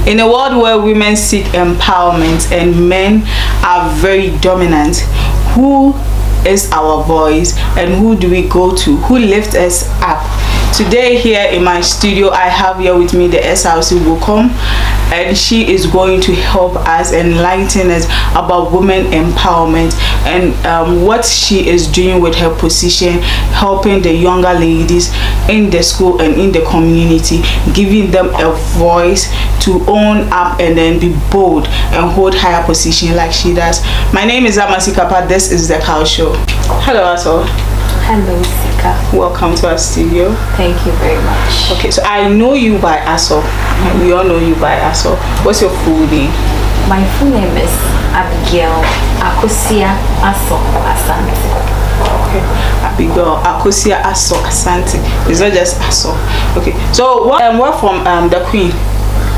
In a world where women seek empowerment and men are very dominant, who is our voice and who do we go to? Who lifts us up? Today here in my studio, I have here with me the SRC Wokom, and she is going to help us enlighten us about women empowerment and what she is doing with her position, helping the younger ladies in the school and in the community, giving them a voice to own up and then be bold and hold higher position like she does. My name is Amasi Kappa. This is the Cow Show. Hello, Aso. Hello, Sika. Welcome to our studio. Thank you very much. Okay, so I know you by Aso. We all know you by Aso. What's your full name? My full name is Abigail Akosia Aso Asante. Okay, Abigail Akosia Aso Asante. It's not just Aso. Okay, so what from the Queen?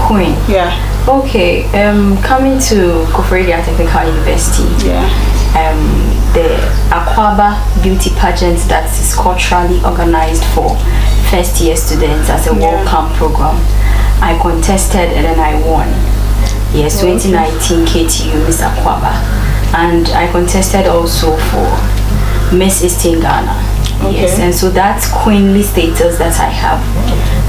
Queen. Yeah. Okay. Coming to Koforidua Technical University. Yeah. The Akwaba beauty pageant that is culturally organized for first year students as a welcome program. I contested and then I won. Yes, 2019 KTU Miss Akwaba, and I contested also for Miss Eastern Ghana. Okay. Yes, and so that queenly status that I have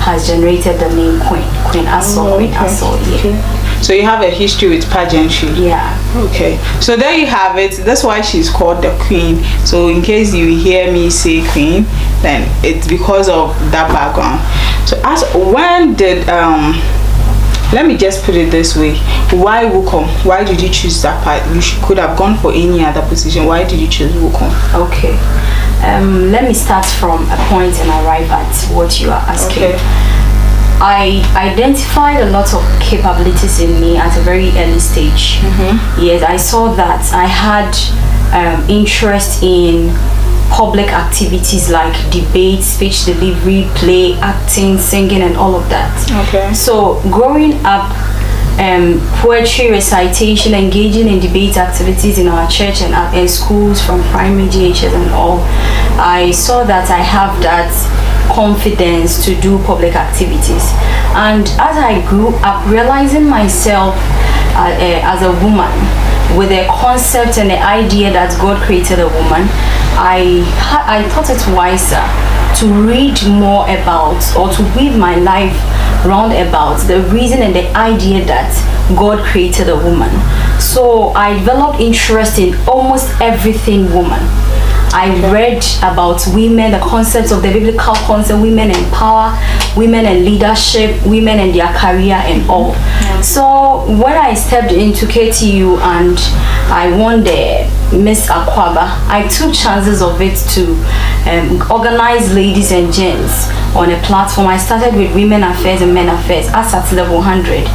has generated the name Queen Aso. Queen Aso. Yeah. Okay. So you have a history with pageantry. Yeah. Okay. So there you have it. That's why she's called the Queen. So in case you hear me say Queen, then it's because of that background. So when did let me just put it this way. Why Wokom? Why did you choose that part? You could have gone for any other position. Why did you choose Wokom? Okay. Let me start from a point and arrive at what you are asking. Okay. I identified a lot of capabilities in me at a very early stage. Yes, I saw that I had interest in public activities like debate, speech delivery, play, acting, singing, and all of that. Okay. So growing up, poetry recitation, engaging in debate activities in our church and schools from primary GHS and all, I saw that I have that confidence to do public activities. And as I grew up, realizing myself as a woman with a concept and the idea that God created a woman, I thought it wiser to read more about or to weave my life round about the reason and the idea that God created a woman. So I developed interest in almost everything woman. I read about women, the concepts of the biblical concept, women in power, women in leadership, women in their career and all. Yeah. So when I stepped into KTU and I won the Miss Akwaba, I took chances of it to organize ladies and gents on a platform. I started with women affairs and men affairs as at level 100.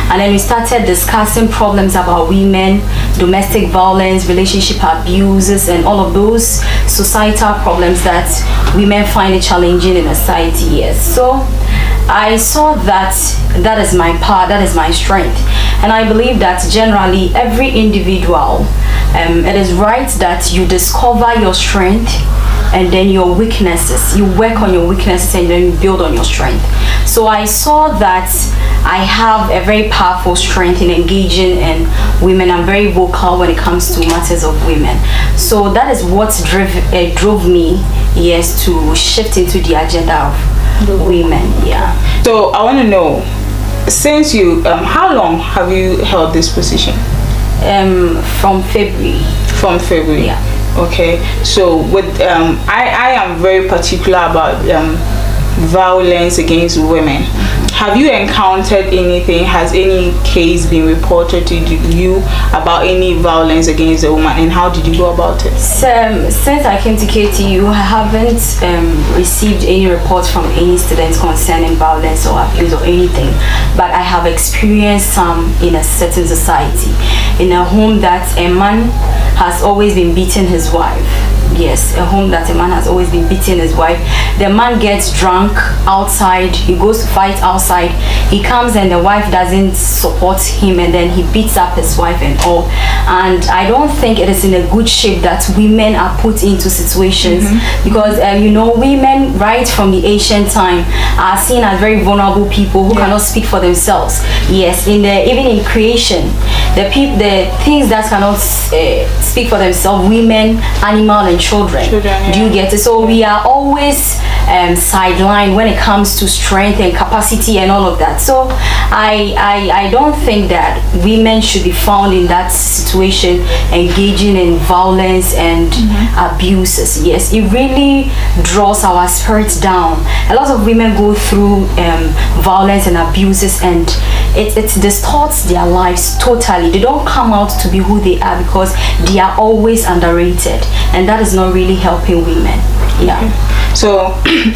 And then we started discussing problems about women, domestic violence, relationship abuses, and all of those societal problems that women find it challenging in a society. Yes. So I saw that that is my power, that is my strength. And I believe that generally every individual, it is right that you discover your strength and then your weaknesses. You work on your weaknesses and then you build on your strength. So I saw that I have a very powerful strength in engaging in women. I'm very vocal when it comes to matters of women. So that is what drove me, yes, to shift into the agenda of women. Yeah. So I want to know, since you, how long have you held this position? From February. From February. Yeah. Okay. So with I am very particular about violence against women. Have you encountered anything? Has any case been reported to you about any violence against a woman, and how did you go about it? Since I came to KTU, I haven't received any reports from any students concerning violence or abuse or anything, but I have experienced some in a certain society, in a home that a man has always been beating his wife. Yes, a home that a man has always been beating his wife. The man gets drunk outside, he goes to fight outside, he comes and the wife doesn't support him, and then he beats up his wife and all. And I don't think it is in a good shape that women are put into situations, because women right from the ancient time are seen as very vulnerable people who cannot speak for themselves. Yes, even in creation, the things that cannot speak for themselves, women, animal, and children. Do you get it? So we are always sidelined when it comes to strength and capacity and all of that. So I don't think that women should be found in that situation, engaging in violence and abuses. Yes, it really draws our spirits down. A lot of women go through violence and abuses, and it distorts their lives totally. They don't come out to be who they are because they are always underrated, and that is not really helping women. Yeah. So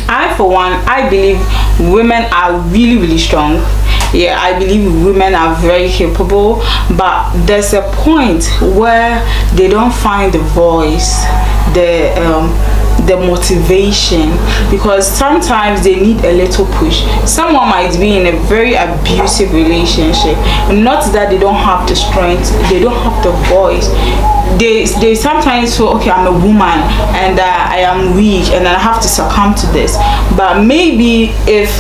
I, for one, I believe women are really, really strong. Yeah, I believe women are very capable, but there's a point where they don't find the voice, the motivation, because sometimes they need a little push. Someone might be in a very abusive relationship, not that they don't have the strength, they don't have the voice. They sometimes feel, okay, I'm a woman and I am weak and I have to succumb to this. But maybe if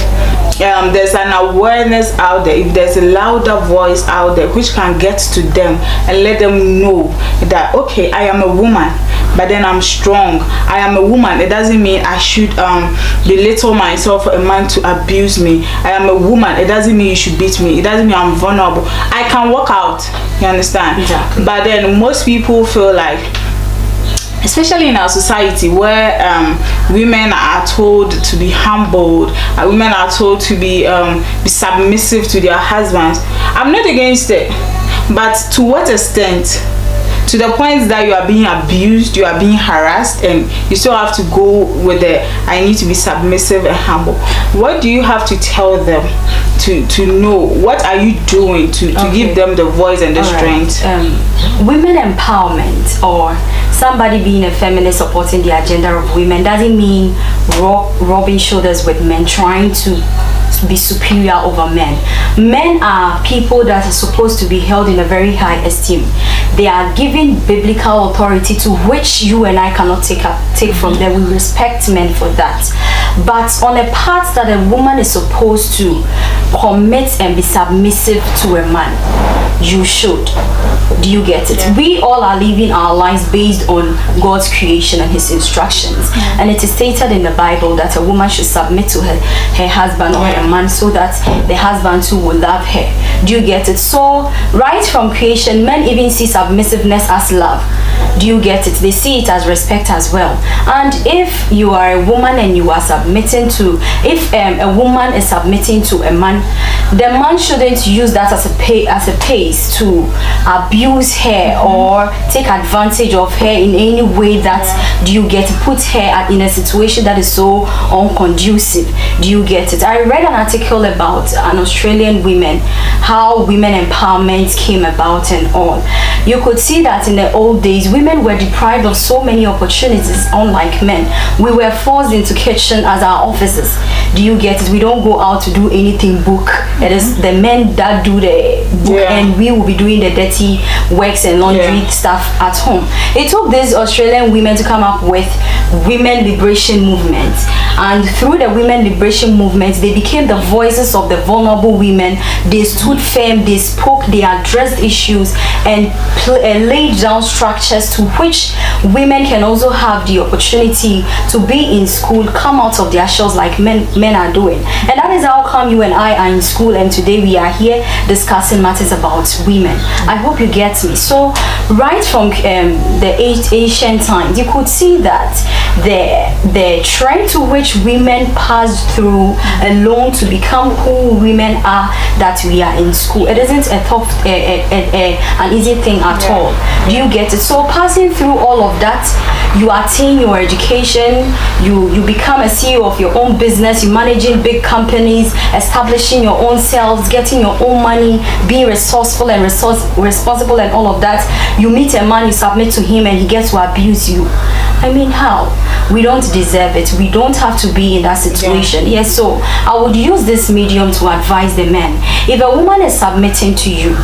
there's an awareness out there, if there's a louder voice out there which can get to them and let them know that, okay, I am a woman, but then I'm strong. I am a woman. It doesn't mean I should belittle myself for a man to abuse me. I am a woman. It doesn't mean you should beat me. It doesn't mean I'm vulnerable. I can walk out. You understand? Exactly. But then most people feel like, especially in our society where women are told to be humbled, women are told to be submissive to their husbands. I'm not against it, but to what extent? To the point that you are being abused, you are being harassed, and you still have to go with the I need to be submissive and humble. What do you have to tell them to know? What are you doing to give them the voice and the strength? Women empowerment, or somebody being a feminist supporting the agenda of women, doesn't mean rubbing shoulders with men, trying to be superior over men. Men are people that are supposed to be held in a very high esteem. They are given biblical authority to which you and I cannot take from them. We respect men for that. But on a part that a woman is supposed to commit and be submissive to a man, you should. Do you get it? Yeah. We all are living our lives based on God's creation and his instructions. And it is stated in the Bible that a woman should submit to her husband or a man, so that the husband too will love her. Do you get it? So right from creation, men even see submissiveness as love. Do you get it? They see it as respect as well. And if you are a woman and you are submitting to, if a woman is submitting to a man, the man shouldn't use that as a pace to abuse her or take advantage of her in any way that do you get to put her in a situation that is so unconducive. Do you get it? I read an article about an Australian woman, how women empowerment came about and all. You could see that in the old days, women were deprived of so many opportunities, unlike men. We were forced into kitchen as our officers. Do you get it? We don't go out to do anything book. It is the men that do the book, and we will be doing the dirty works and laundry stuff at home. It took these Australian women to come up with women liberation movement, and through the women liberation movement, they became the voices of the vulnerable women. They stood firm, they spoke, they addressed issues, and laid down structures to which women can also have the opportunity to be in school, come out of their shells like men are doing. And that is how come you and I are in school, and today we are here discussing matters about women. I hope you get me. So right from the ancient times, you could see that the trend to which women passed through alone to become who women are, that we are in school. It isn't an easy thing at all. Do you get it? So passing through all of that, you attain your education, you become a CEO of your own business, you're managing big companies, establishing your own selves, getting your own money, being resourceful and responsible and all of that. You meet a man, you submit to him, and he gets to abuse you. I mean, how? We don't deserve it. We don't have to be in that situation. Yes, so I would use this medium to advise the men. If a woman is submitting to you,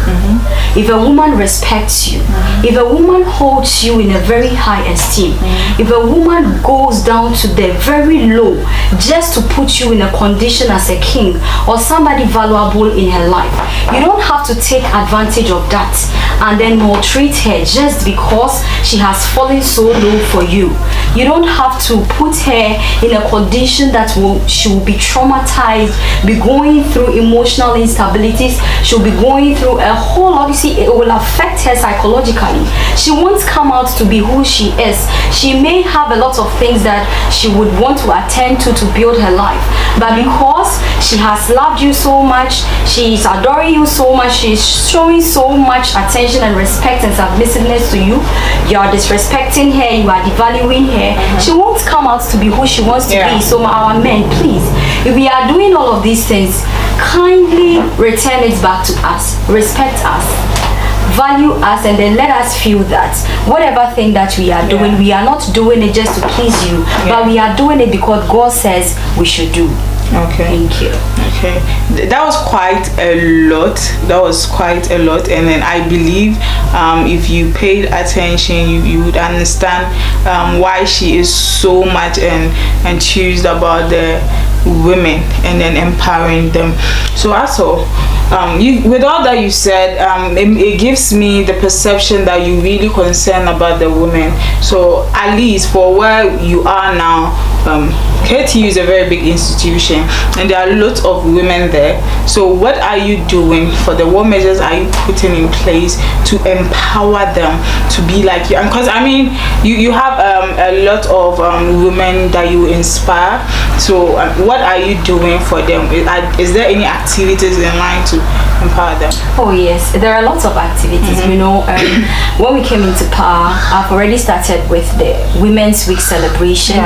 if a woman respects you, if a woman holds you in a very high esteem, if a woman goes down to the very low just to put you in a condition as a king or somebody valuable in her life, you don't have to take advantage of that and then maltreat her just because she has fallen so low for you. You don't have to put her in a condition that she will be traumatized, be going through emotional instabilities, she'll be going through a whole lot. You see, it will affect her psychologically. She won't come out to be who she is. She may have a lot of things that she would want to attend to build her life, but because she has loved you so much, she is adoring you so much, she is showing so much attention and respect and submissiveness to you, you are disrespecting her, you are devaluing her, she won't come out to be who she wants to be. So our men, please, if we are doing all of these things, kindly return it back to us, respect us, value us, and then let us feel that whatever thing that we are doing, we are not doing it just to please you, but we are doing it because God says we should do. Okay. Thank you. Okay. That was quite a lot. And then I believe if you paid attention, you would understand why she is so much enthused about the women and then empowering them. So also, with all that you said, it gives me the perception that you're really concerned about the women. So at least for where you are now, KTU is a very big institution and there are lots of women there. So what are you doing for the what measures are you putting in place to empower them to be like you? And because I mean you have a lot of women that you inspire. So what are you doing for them? Is there any activities in line to empower them? Oh yes, there are lots of activities. You know, when we came into power, I've already started with the Women's Week celebration,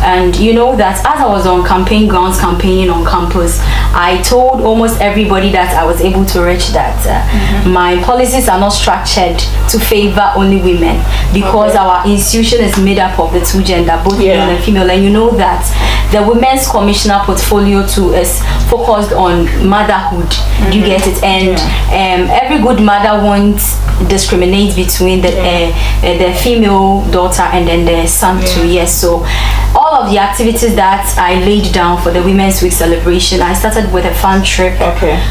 and you know that as I was on campaign grounds campaigning on campus, I told almost everybody that I was able to reach that my policies are not structured to favor only women, because our institution is made up of the two gender, both male and female, and you know that the Women's Commissioner portfolio too is focused on motherhood. Do you get it? And every good mother won't discriminate between the female daughter and then the son too. Yes, so all of the activities that I laid down for the Women's Week celebration, I started with a fun trip.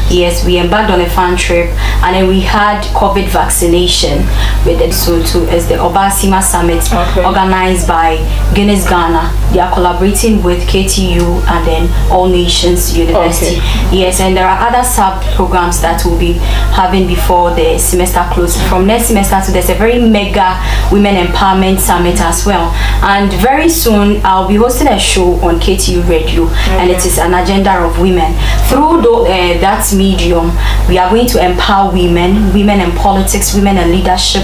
Yes, we embarked on a fun trip, and then we had COVID vaccination with it. So too is the Obasima Summit organized by Guinness Ghana. They are collaborating with KTU and then All Nations University. Yes, and there are other sub programs that we'll be having before the semester closes. From next semester to there's a very mega women empowerment summit as well, and very soon I'll be hosting a show on KTU Radio, and it is an agenda of women. Through that medium, we are going to empower women in politics, women in leadership,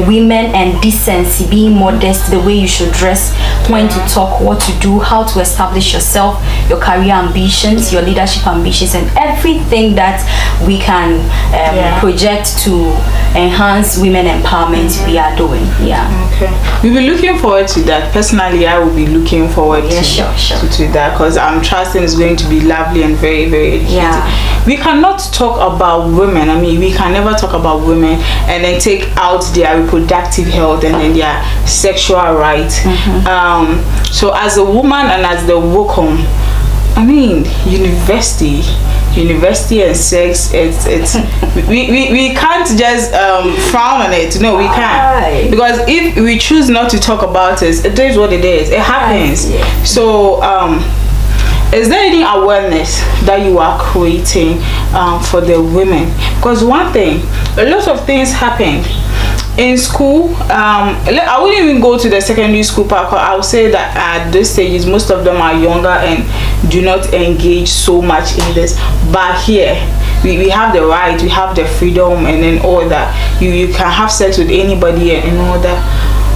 women and decency, being modest, the way you should dress, when to talk, what to do, how to establish yourself, your career ambitions, your leadership ambitions, and everything that we can project to enhance women empowerment. We are doing. We'll be looking forward to that. Personally, I will be looking forward to that, because I'm trusting it's going to be lovely and very, very educating. We cannot talk about women. I mean, we can never talk about women and then take out their reproductive health and then their sexual rights. So as a woman and as the Wokom, I mean, university and sex, it's we can't just frown on it. No, we can't, because if we choose not to talk about it, it is what it is. It happens. So is there any awareness that you are creating for the women? Because one thing, a lot of things happen in school. I wouldn't even go to the secondary school part. I would say that at this stage most of them are younger and do not engage so much in this, but here we have the right, we have the freedom, and then all that you can have sex with anybody and all that.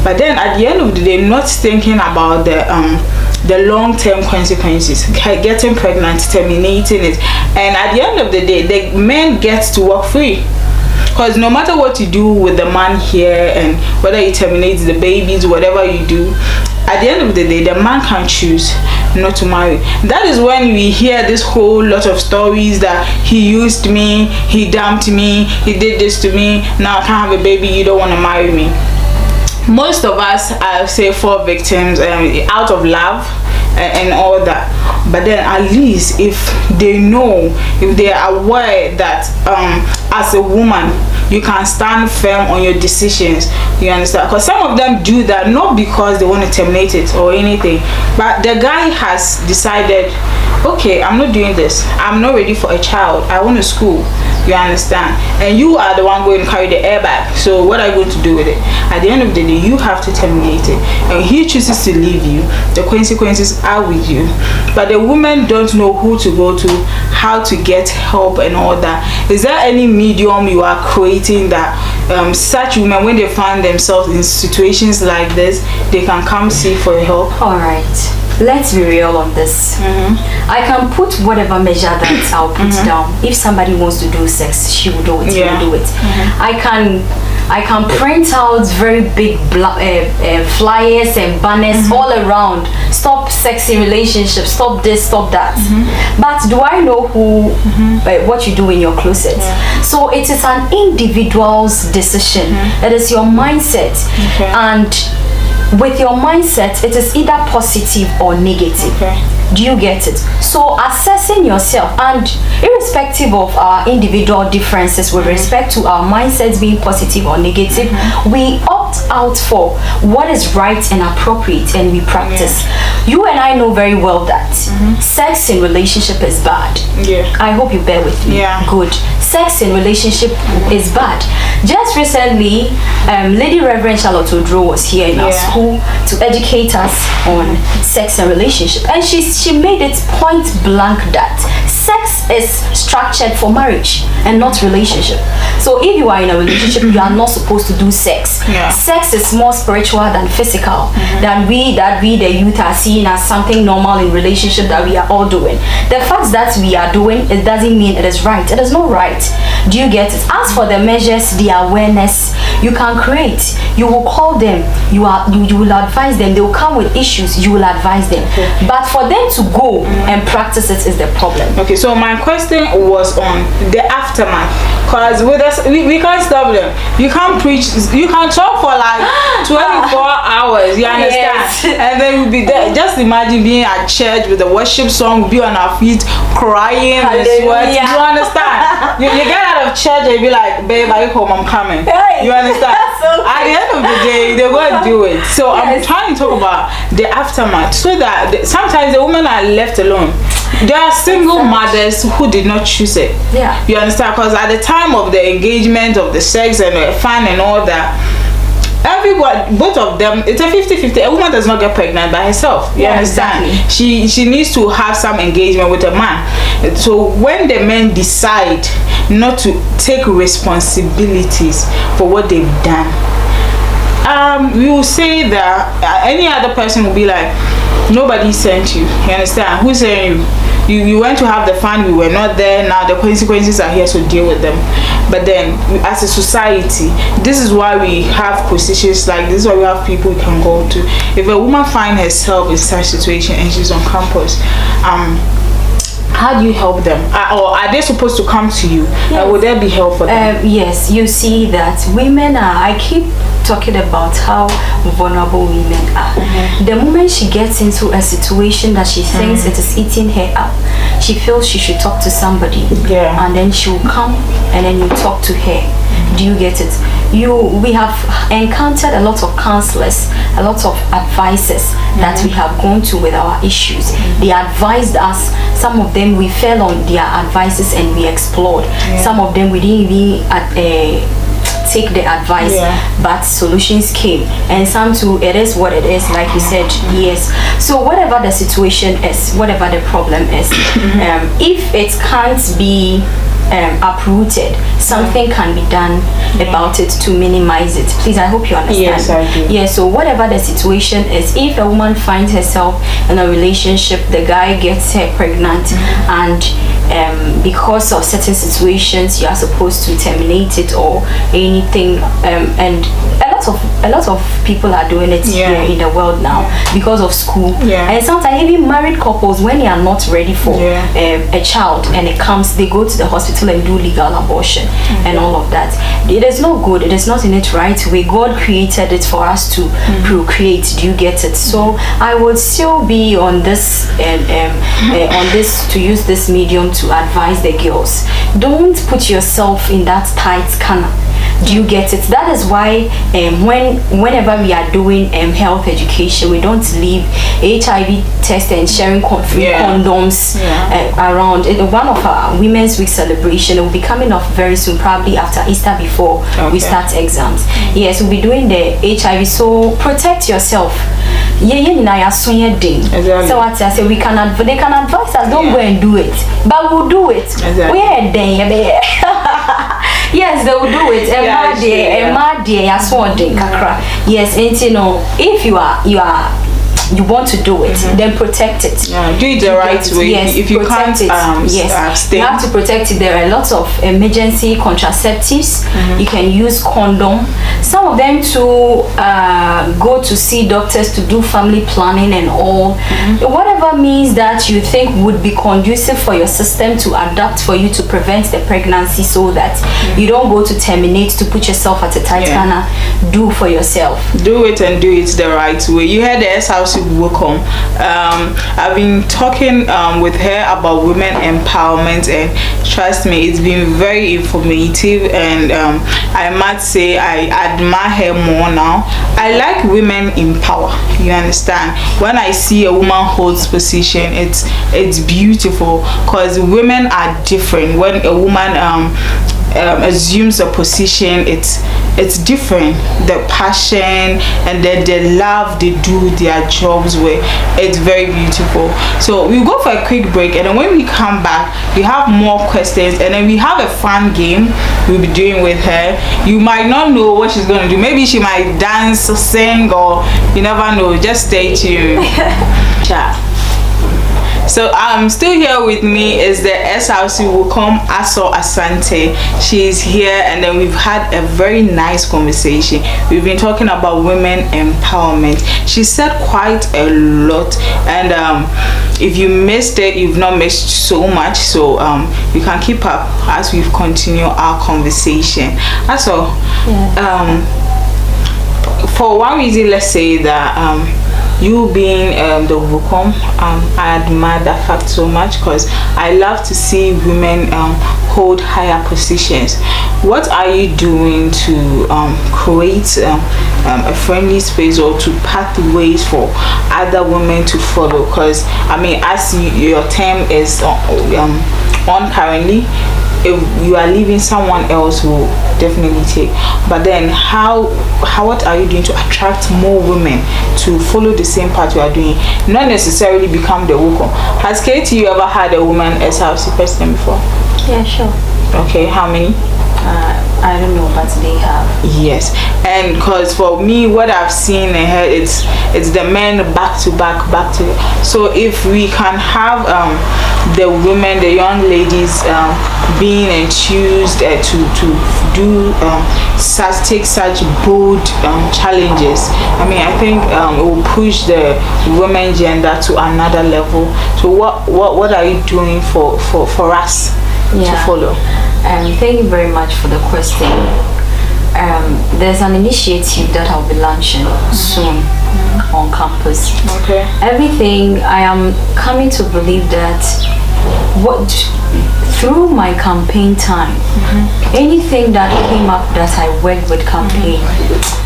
But then at the end of the day, not thinking about the long-term consequences, getting pregnant, terminating it, and at the end of the day the men get to walk free. Because no matter what you do with the man here, and whether you terminate the babies, whatever you do, at the end of the day, the man can choose not to marry. That is when we hear this whole lot of stories that he used me, he dumped me, he did this to me, now I can't have a baby, you don't want to marry me. Most of us, I say, fall victims out of love and all that. But then at least if they know, if they are aware that as a woman you can stand firm on your decisions, you understand? Because some of them do that not because they want to terminate it or anything, but the guy has decided, okay, I'm not doing this, I'm not ready for a child, I want to school, you understand? And you are the one going to carry the airbag, so what are you going to do with it? At the end of the day, you have to terminate it. And he chooses to leave you, the consequences are with you. But the women don't know who to go to, how to get help and all that. Is there any medium you are creating that such women, when they find themselves in situations like this, they can come see for help? All right, let's be real on this. I can put whatever measure that I'll put down. If somebody wants to do sex, she will do it. He will do it. I can print out very big flyers and banners all around. Stop sex in relationships. Stop this. Stop that. But do I know who what you do in your closet? So it is an individual's decision. It is your mindset, and with your mindset, it is either positive or negative. Do you get it? So assessing yourself, and irrespective of our individual differences with respect to our mindsets being positive or negative, we opt out for what is right and appropriate, and we practice. You and I know very well that sex in relationship is bad. I hope you bear with me. Good. Sex in relationship is bad. Just recently, Lady Reverend Charlotte Odro was here in our school to educate us on sex and relationship, and she made it point blank that sex is structured for marriage and not relationship. So if you are in a relationship, you are not supposed to do sex. Sex is more spiritual than physical. Than we the youth are seeing as something normal in relationship that we are all doing. The fact that we are doing it doesn't mean it is right. It is not right. Do you get it? As for the measures, the awareness you can create, you will call them, you will advise them. They will come with issues, you will advise them. But for them to go and practice it is the problem. Okay, so my question was on the aftermath, because with us we can't stop them. You can't preach, you can talk for like 24 hours, you understand? And then we'll be there. Just imagine being at church with the worship song, we'll be on our feet crying with sweat. You understand? you get out of church and you be like, babe, are you home? I'm coming. You understand? At the end of the day, they're going to do it. So I'm trying to talk about the aftermath, so that sometimes the women are left alone. There are single mothers who did not choose it. You understand? Because at the time of the engagement, of the sex and the fun and all that, everyone, both of them, it's a 50-50. A woman does not get pregnant by herself. You understand? Exactly. She needs to have some engagement with a man. So when the men decide not to take responsibilities for what they've done, we will say that any other person will be like, nobody sent you. You understand? Who sent you? You went to have the fun, we were not there. Now the consequences are here, so deal with them. But then as a society, this is why we have positions like this, is why we have people we can go to. If a woman finds herself in such situation and she's on campus, how do you help them? Or are they supposed to come to you? Would there be help for them? Yes, you see that women are, I keep talking about how vulnerable women are. The moment she gets into a situation that she thinks it is eating her up, she feels she should talk to somebody. And then she will come and then you talk to her. Do you get it? We have encountered a lot of counselors, a lot of advisors that we have gone to with our issues. They advised us. Some of them we fell on their advices and we explored. Some of them we didn't even take the advice, but solutions came. And some too, it is what it is, like you said. So whatever the situation is, whatever the problem is, if it can't be uprooted, something can be done about it to minimize it. Please, I hope you understand. Yes, I do. So whatever the situation is, if a woman finds herself in a relationship, the guy gets her pregnant, and because of certain situations you are supposed to terminate it or anything, and a lot lot of people are doing it here in the world now because of school. And sometimes even married couples, when they are not ready for a child and it comes, they go to the hospital and do legal abortion and all of that. It is not good. It is not in its right way. God created it for us to procreate. Do you get it? So I would still be on this to use this medium to advise the girls. Don't put yourself in that tight corner. Do you get it? That is why whenever we are doing health education, we don't leave HIV test and sharing condoms around. One of our Women's Week celebration, it will be coming up very soon, probably after Easter, before we start exams. Yes, we'll be doing the HIV, so protect yourself. Exactly. So what I say, they can advise us, don't go and do it, but we'll do it. Yes, they will do it. Yes, and you know, if you want to do it, then protect it. Do it the right way. Yes, if you can't you have to protect it. There are lots of emergency contraceptives. You can use condom. Some of them to go to see doctors to do family planning and all. Whatever means that you think would be conducive for your system to adapt for you to prevent the pregnancy, so that you don't go to terminate to put yourself at a tight corner. Do for yourself. Do it, and do it the right way. You heard the SRC welcome. I've been talking with her about women empowerment, and trust me, it's been very informative, and I must say I admire her more now. I like women in power, you understand. When I see a woman holds position, it's beautiful, because women are different. When a woman assumes a position, it's different. The passion and the love they do their jobs with, it's very beautiful. So we'll go for a quick break, and then when we come back, we have more questions, and then we have a fun game we'll be doing with her. You might not know what she's going to do. Maybe she might dance, sing, or you never know. Just stay tuned. Ciao. So still here with me is the SRC Welcome Aso Asante. She is here, and then we've had a very nice conversation. We've been talking about women empowerment. She said quite a lot, and if you missed it, you've not missed so much. So you can keep up as we continue our conversation. Also, for one reason, let's say that you being the Vukom, I admire that fact so much, because I love to see women hold higher positions. What are you doing to create a friendly space, or to pathways for other women to follow? Because I mean, as your term is on currently, if you are leaving, someone else will definitely take. But then what are you doing to attract more women to follow the same path you are doing, not necessarily become the Wukom? Has Katie, you ever had a woman SRC president before? Yeah, sure. Okay, how many? I don't know, but they have. Yes, and because for me, what I've seen and heard, it's the men back to back. So if we can have the women, the young ladies being enthused to do take such bold challenges, I mean, I think it will push the women gender to another level. So what are you doing for us to follow? Thank you very much for the question. There's an initiative that I'll be launching soon on campus. Okay. Everything, I am coming to believe that through my campaign time, anything that came up that I worked with campaign,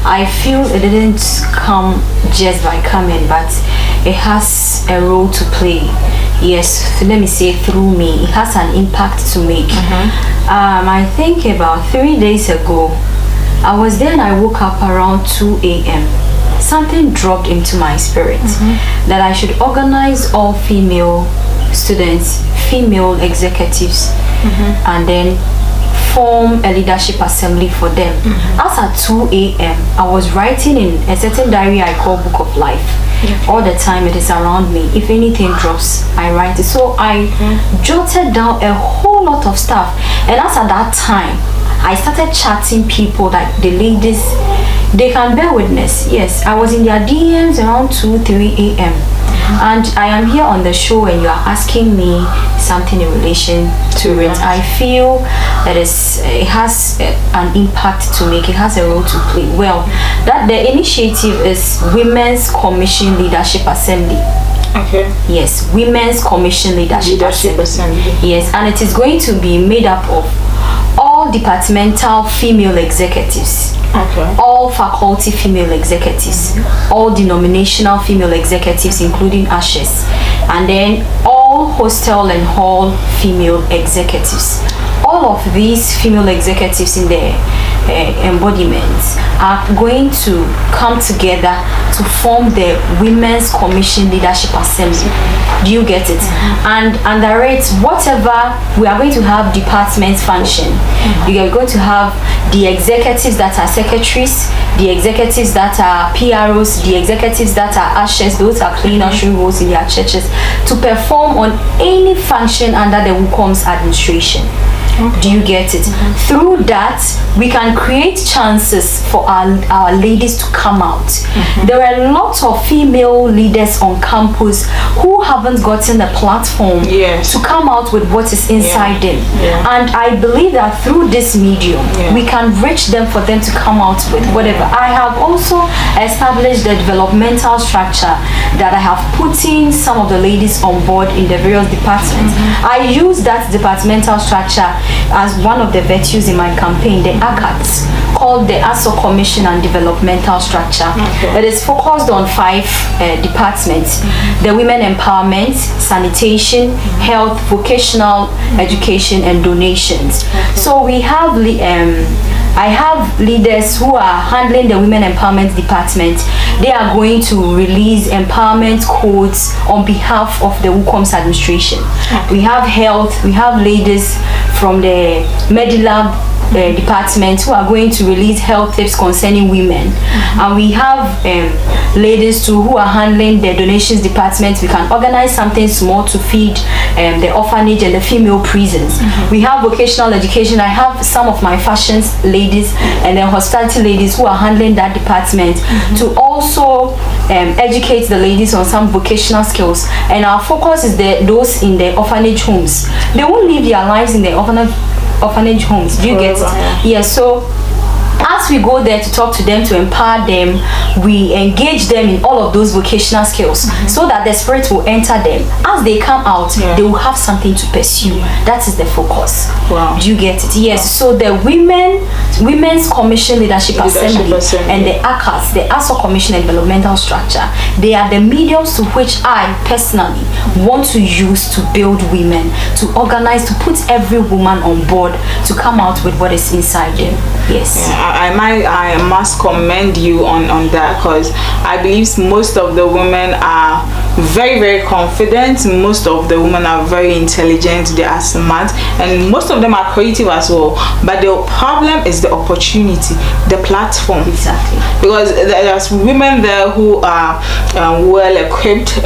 I feel it didn't come just by coming, but it has a role to play. Yes, let me say through me, it has an impact to make. I think about 3 days ago, I was there and I woke up around 2 a.m. Something dropped into my spirit that I should organize all female students, female executives, and then form a leadership assembly for them. As at 2 a.m., I was writing in a certain diary I call Book of Life. All the time it is around me. If anything drops, I write it. So I jotted down a whole lot of stuff, and as at that time I started chatting people, like the ladies they can bear witness. Yes, I was in their DMs around 2-3 a.m. and I am here on the show and you are asking me something in relation to it. I feel that it has an impact to make. It has a role to play. Well, that the initiative is Women's Commission Leadership Assembly. Okay. Yes, Women's Commission Leadership Assembly. Yes, and it is going to be made up of all departmental female executives. Okay. All faculty female executives, all denominational female executives, including ushers, and then all hostel and hall female executives. All of these female executives in their embodiments are going to come together to form the Women's Commission Leadership Assembly. Do you get it? And under it, whatever, we are going to have department function. You are going to have the executives that are secretaries, the executives that are PROs, the executives that are ushers, those are clean ushering roles in their churches, to perform on any function under the WUCOM's administration. Do you get it? Through that, we can create chances for our ladies to come out. There are lots of female leaders on campus who haven't gotten a platform to come out with what is inside them. And I believe that through this medium, we can reach them for them to come out with whatever. I have also established the developmental structure that I have put in some of the ladies on board in the various departments. I use that departmental structure as one of the virtues in my campaign, the ACATS, called the ASO Commission and Developmental Structure. It is focused on 5 departments: the women empowerment, sanitation, health, vocational education, and donations. So we have I have leaders who are handling the women empowerment department. They are going to release empowerment codes on behalf of the WUCOM's administration. We have health, we have ladies from the Medilab department who are going to release health tips concerning women, and we have ladies too who are handling the donations department. We can organize something small to feed the orphanage and the female prisons. We have vocational education. I have some of my fashions ladies and then hospitality ladies who are handling that department to also educate the ladies on some vocational skills. And our focus is those in the orphanage homes. They won't live their lives in the orphanage homes. Do you get it? Yes. So as we go there to talk to them, to empower them, we engage them in all of those vocational skills so that the spirit will enter them. As they come out, they will have something to pursue. That is the focus. Wow. Do you get it? Yes. So the Women's Commission Leadership Assembly and the ACAS, the ASO Commission and Developmental Structure, they are the mediums to which I personally want to use to build women, to organize, to put every woman on board to come out with what is inside them. Yes. I must commend you on that, because I believe most of the women are very, very confident. Most of the women are very intelligent, they are smart, and most of them are creative as well. But the problem is the opportunity, the platform. Exactly. Because there's women there who are well equipped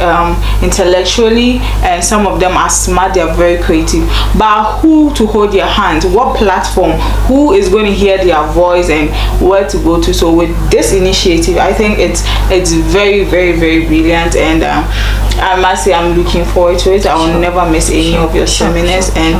intellectually, and some of them are smart, they are very creative. But who to hold their hand? What platform? Who is going to hear their voice and where to go to? So with this initiative, I think it's very, very, very brilliant, and I must say I'm looking forward to it. I will never miss any of your seminars. And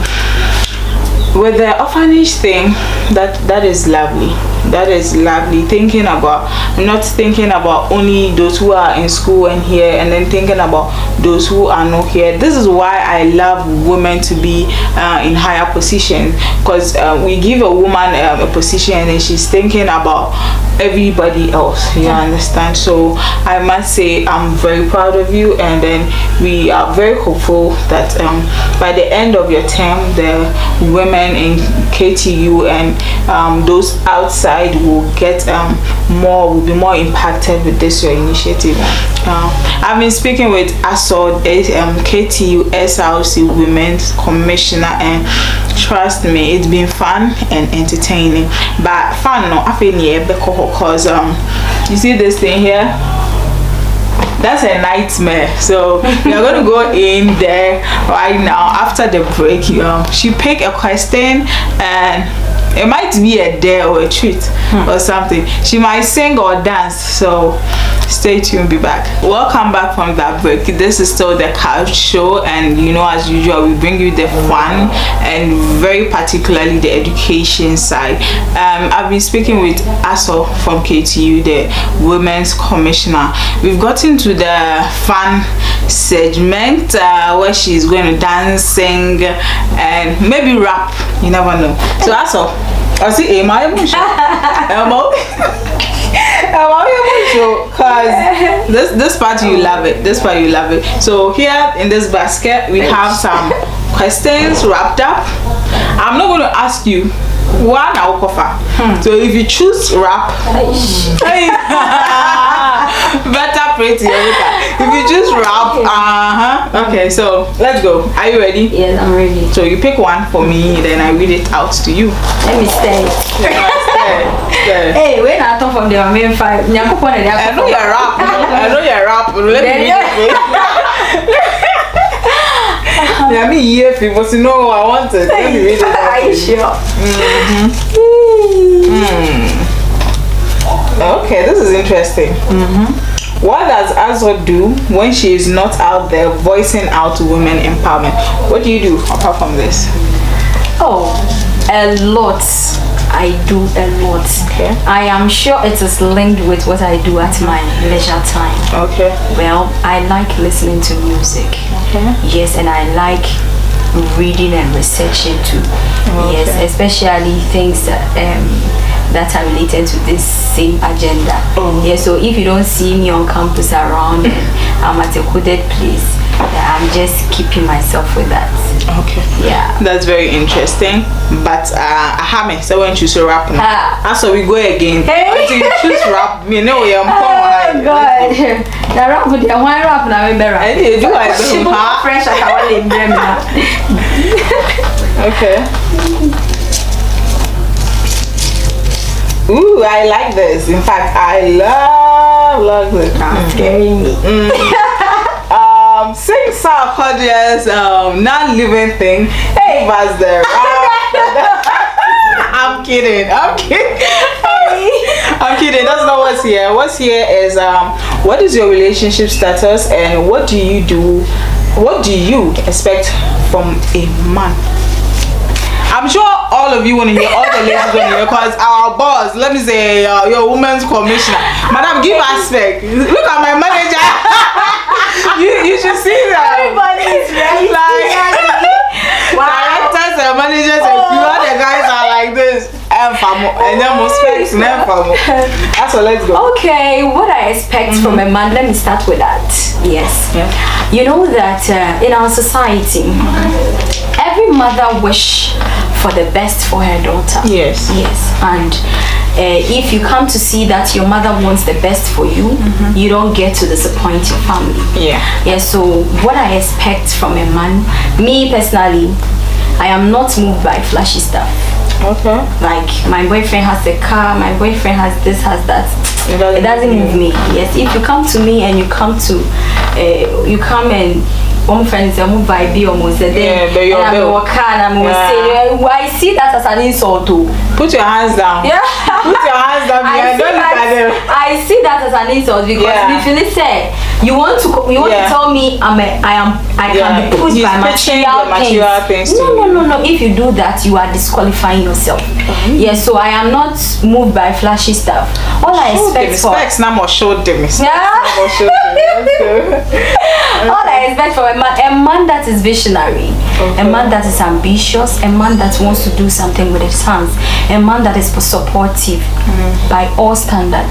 with the orphanage thing, that is lovely. That is lovely. Not thinking about only those who are in school and here, and then thinking about those who are not here. This is why I love women to be in higher positions, because we give a woman a position and then she's thinking about everybody else. You understand? So I must say I'm very proud of you, and then we are very hopeful that by the end of your term, the women in KTU and those outside will get will be more impacted with this your initiative. I've been speaking with ASOD, KTU SRC Women's Commissioner, and trust me, it's been fun and entertaining. But fun no, I feel because you see this thing here, that's a nightmare. So we are going to go in there right now after the break. She picked a question and It might be a dare or a treat or something. She might sing or dance. So stay tuned, be back. Welcome back from that break. This is still the Couch Show, and you know, as usual, we bring you the fun and very particularly the education side. I've been speaking with Aso from KTU, the Women's Commissioner. We've gotten to the fun segment where she's going to dance, sing, and maybe rap. You never know. So Aso, I see my emotion. Because this part you love it. This part you love it. So here in this basket we have some questions wrapped up. I'm not going to ask you one I'll cover. So if you choose rap, better pray to your maker. If you choose rap, okay, so let's go. Are you ready? Yes, I'm ready. So you pick one for me, then I read it out to you. Let me stay. Hey, when I talk from the main five, I know you're rap. I know you're rap. Let me read it. Yeah, me here people say no, I want it. Let me read it. Are you sure? Okay, this is interesting. What does Azo do when she is not out there voicing out women empowerment? What do you do apart from this? Oh, a lot. I do a lot. Okay. I am sure it is linked with what I do at my leisure time. Okay. Well, I like listening to music. Okay. Yes, and I like reading and researching too. Okay. Yes, especially things that are related to this same agenda. Yeah, so if you don't see me on campus around and I'm at a coded place, I'm just keeping myself with that. Okay. Yeah. That's very interesting. But I haven't so when you choose rap now. So we go again. Hey. Until you choose rap, you know you're Oh God. The rap with the one rap now we better. And you do like fresh I can in them now. Okay. Ooh, I like this. In fact, I love this. Scaring me. Sing Sarkodio's non-living thing. Hey, was there? I'm kidding. I'm kidding. That's not what's here. What's here is what is your relationship status and what do you do? What do you expect from a man? I'm sure all of you want to hear, all the ladies want to hear, because our boss, let me say, your women's commissioner, madam, give aspect. Look at my manager. you should see that. Everybody is ready. Like, directors and managers and few other guys are like this. And then most specs, that's all, let's go. Okay, what I expect from a man, let me start with that. Yes. Yeah. You know that in our society, every mother wish for the best for her daughter. Yes. Yes. And if you come to see that your mother wants the best for you, you don't get to disappoint your family. Yeah. Yeah. So what I expect from a man, me personally, I am not moved by flashy stuff. Okay. Like my boyfriend has a car, my boyfriend has this, has that. It doesn't move me. Yes. If you come to me and you come and one friend is moved by B almost then and I see that as an insult too. Put your hands down. Yeah. Put your hands down. I see that as an insult because if you listen, you want to tell me I can be pushed by material things. No. If you do that, you are disqualifying yourself. Yeah, so I am not moved by flashy stuff. All I expect for all I expect for a man that is visionary, a man that is ambitious, a man that wants to do something with his hands, a man that is supportive by all standard.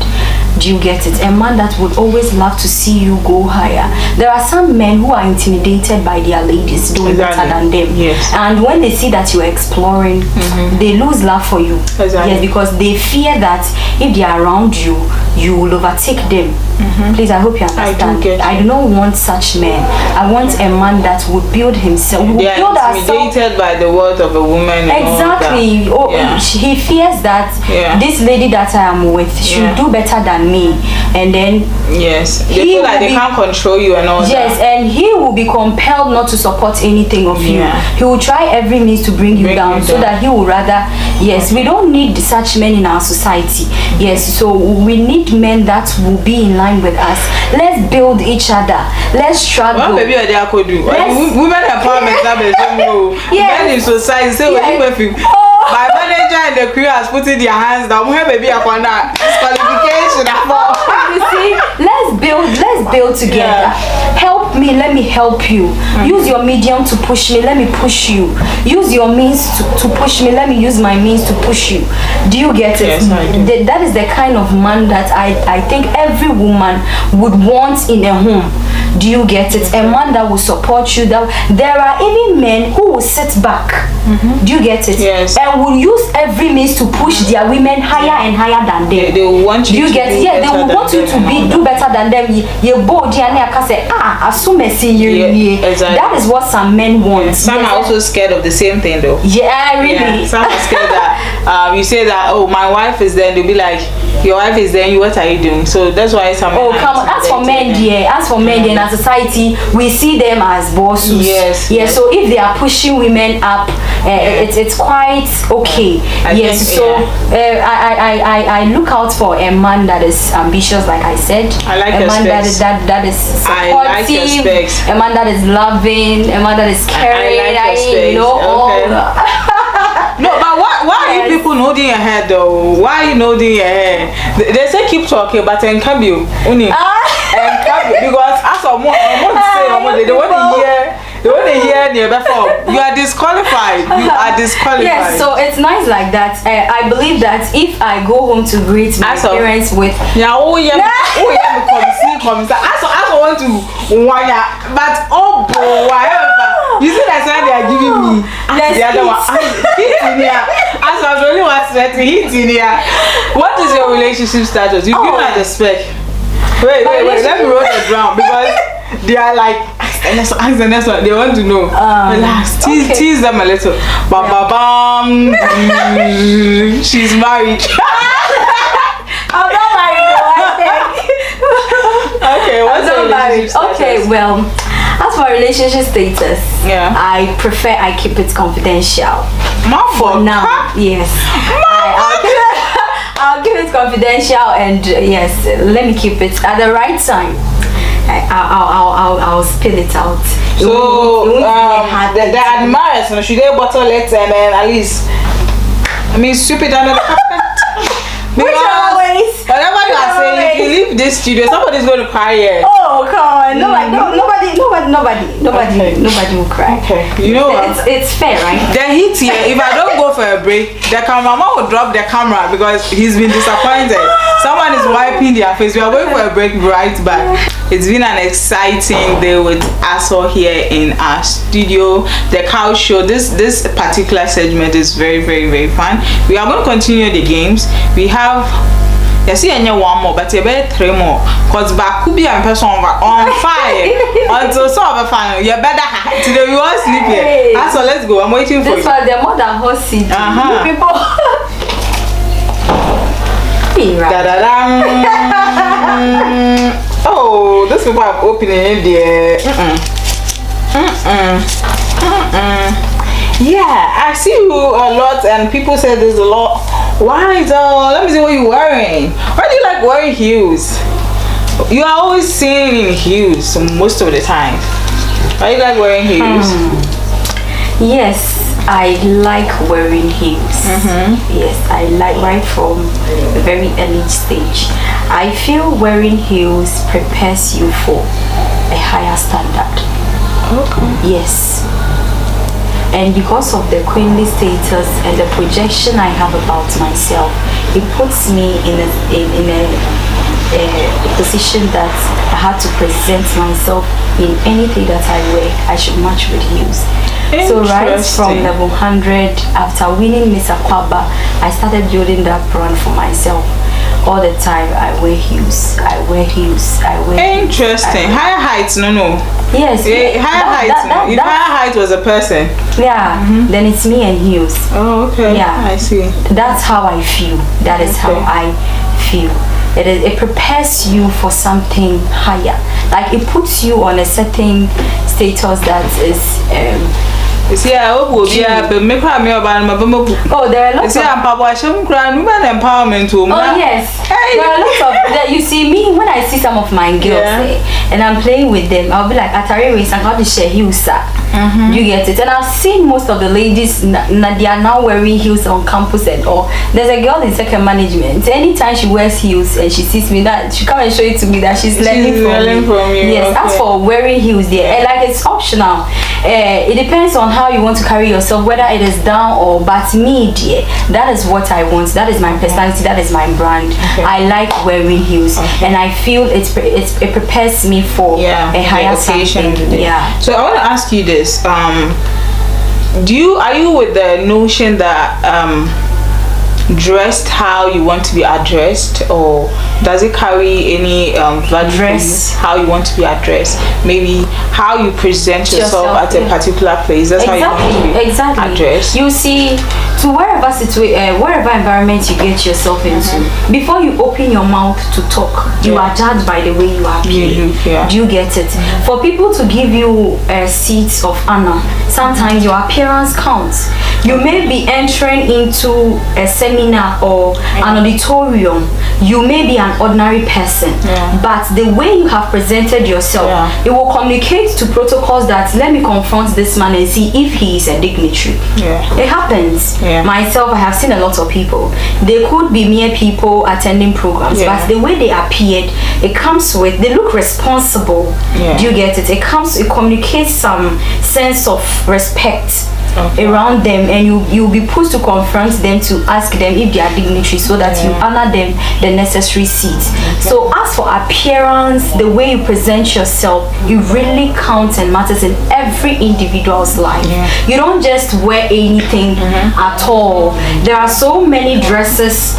Do you get it? A man that would always love to see you go higher. There are some men who are intimidated by their ladies doing better than them. Yes. And when they see that you're exploring, they lose love for you. Exactly. Yes, because they fear that if they are around you, you will overtake them. Please, I hope you understand. I do not want such men. I want a man that would build himself. They are intimidated by the word of a woman. Exactly. He fears that this lady that I am with should do better than than me, and then yes, they feel like they can't control you and all yes, that. and he will be compelled not to support anything of you. He will try every means to bring you down, so that he will rather, yes, we don't need such men in our society. Yes, so we need men that will be in line with us. Let's build each other. Let's struggle. What baby are they could do? Women empowerment that is men in society say my manager and the crew has put in their hands down. Baby upon that disqualification. You see, let's build together. Help me, let me help you. Use your medium to push me, let me push you. Use your means to push me, let me use my means to push you. Do you get it? Yes, I do. That is the kind of man that I think every woman would want in a home. Do you get it? A man that will support you. That there are even men who will sit back. Do you get it? Yes. And will use every means to push their women higher and higher than them. They will want you. Do you get it? Yeah, they will want you to do better than them. You bold and I can say, assume exactly. That is what some men want. Some are also scared of the same thing though. Yeah, really. Yeah, some are scared that you say that, oh, my wife is there, they'll be like, your wife is there, what are you doing? So that's why some. Oh, come on. As for men, dear, in our society, we see them as bosses. Yes. So if they are pushing women up, it's quite okay. I look out for a man that is ambitious, like I said. I like a man that is supportive. I like your specs. A man that is loving. A man that is caring. I like your specs. No, but why are you people nodding your head though? Why are you nodding your head? They say keep talking, but then come you only because as someone say they want to hear. They want to hear before. You are disqualified. Yes, so it's nice like that. I believe that if I go home to greet my parents with I want to but whatever. You see that sign they are giving me. The other one. Heat in here. As I was only one sweating, heat in here. What is your relationship status? You give me the spec. Wait. Let me roll the drum because they are like ask the next one. They want to know. Relax. Tease them a little. She's married. I'm not married though, I think. Okay, what's your relationship status? Okay, well, as for relationship status, I prefer I keep it confidential. For now, yes. I'll keep it confidential, and yes, let me keep it at the right time. I'll spill it out. So the admirers, should they bottle it and then at least sweep it under the carpet? Because whatever you are saying, if you leave this studio, somebody's going to cry here. Oh, come on. Nobody will cry. Okay. You know what? It's fair, right? The heat here, if I don't go for a break, the cameraman will drop the camera because he's been disappointed. Someone is wiping their face. We are going for a break right back. It's been an exciting day with us all here in our studio. The Cow Show. This particular segment is very, very, very fun. We are going to continue the games. We have one more, but you better 3 more. Cause Bakubi and person on fire until so of a final. You better today we won't sleep here. So let's go. I'm waiting for you. This was the more than hot seat. People. Oh, those people are opening in there. Yeah, I see you a lot, and people say there's a lot. Why though? Let me see what you're wearing. Why do you like wearing heels? You are always seen in heels most of the time. Why do you like wearing heels? Yes, I like wearing heels. Yes, I like right from a very early stage. I feel wearing heels prepares you for a higher standard. Okay. Yes. And because of the queenly status and the projection I have about myself, it puts me in a position that I have to present myself in anything that I wear. I should match with heels. So right from level 100, after winning Miss Aquaba, I started building that brand for myself. All the time I wear heels. Interesting. Higher heights, no. Yes. Higher heights. If higher height was a person. Yeah. Then it's me and heels. Oh, okay. Yeah. I see. That's how I feel. That is how I feel. it prepares you for something higher. Like it puts you on a certain status that is see, I hope we'll be able to make me about my bumble. Oh, there are lots of women empowerment. Oh, yes. There are lots of that. You see, me when I see some of my girls and I'm playing with them, I'll be like, Atari race and how to share heels. You get it? And I've seen most of the ladies, they are now wearing heels on campus and all. There's a girl in second management. Anytime she wears heels and she sees me, that she come and show it to me that she's learning from you. Yes, okay. As for wearing heels, there, like it's optional. It depends on how you want to carry yourself, whether it is down or, but me, dear, that is what I want. That is my personality. That is my brand. Okay. I like wearing heels, and I feel it prepares me for a higher occasion. Yeah. So I want to ask you this: are you with the notion that dressed how you want to be addressed, or does it carry any value how you want to be addressed? Maybe how you present yourself at a particular place, that's how you want to be addressed. You see, to wherever environment you get yourself into, before you open your mouth to talk, you are judged by the way you appear. Do you get it? For people to give you seats of honor, sometimes your appearance counts. You may be entering into a seminar or an auditorium. You may be an ordinary person, but the way you have presented yourself, it will communicate to protocols that let me confront this man and see if he is a dignitary. It happens. Myself, I have seen a lot of people. They could be mere people attending programs, but the way they appeared, it comes with, they look responsible. Do you get it? It communicates some sense of respect around them, and you'll be pushed to confront them, to ask them if they are dignitary, so that you honor them the necessary seats. So as for appearance, the way you present yourself, it really counts and matters in every individual's life. You don't just wear anything at all. There are so many dresses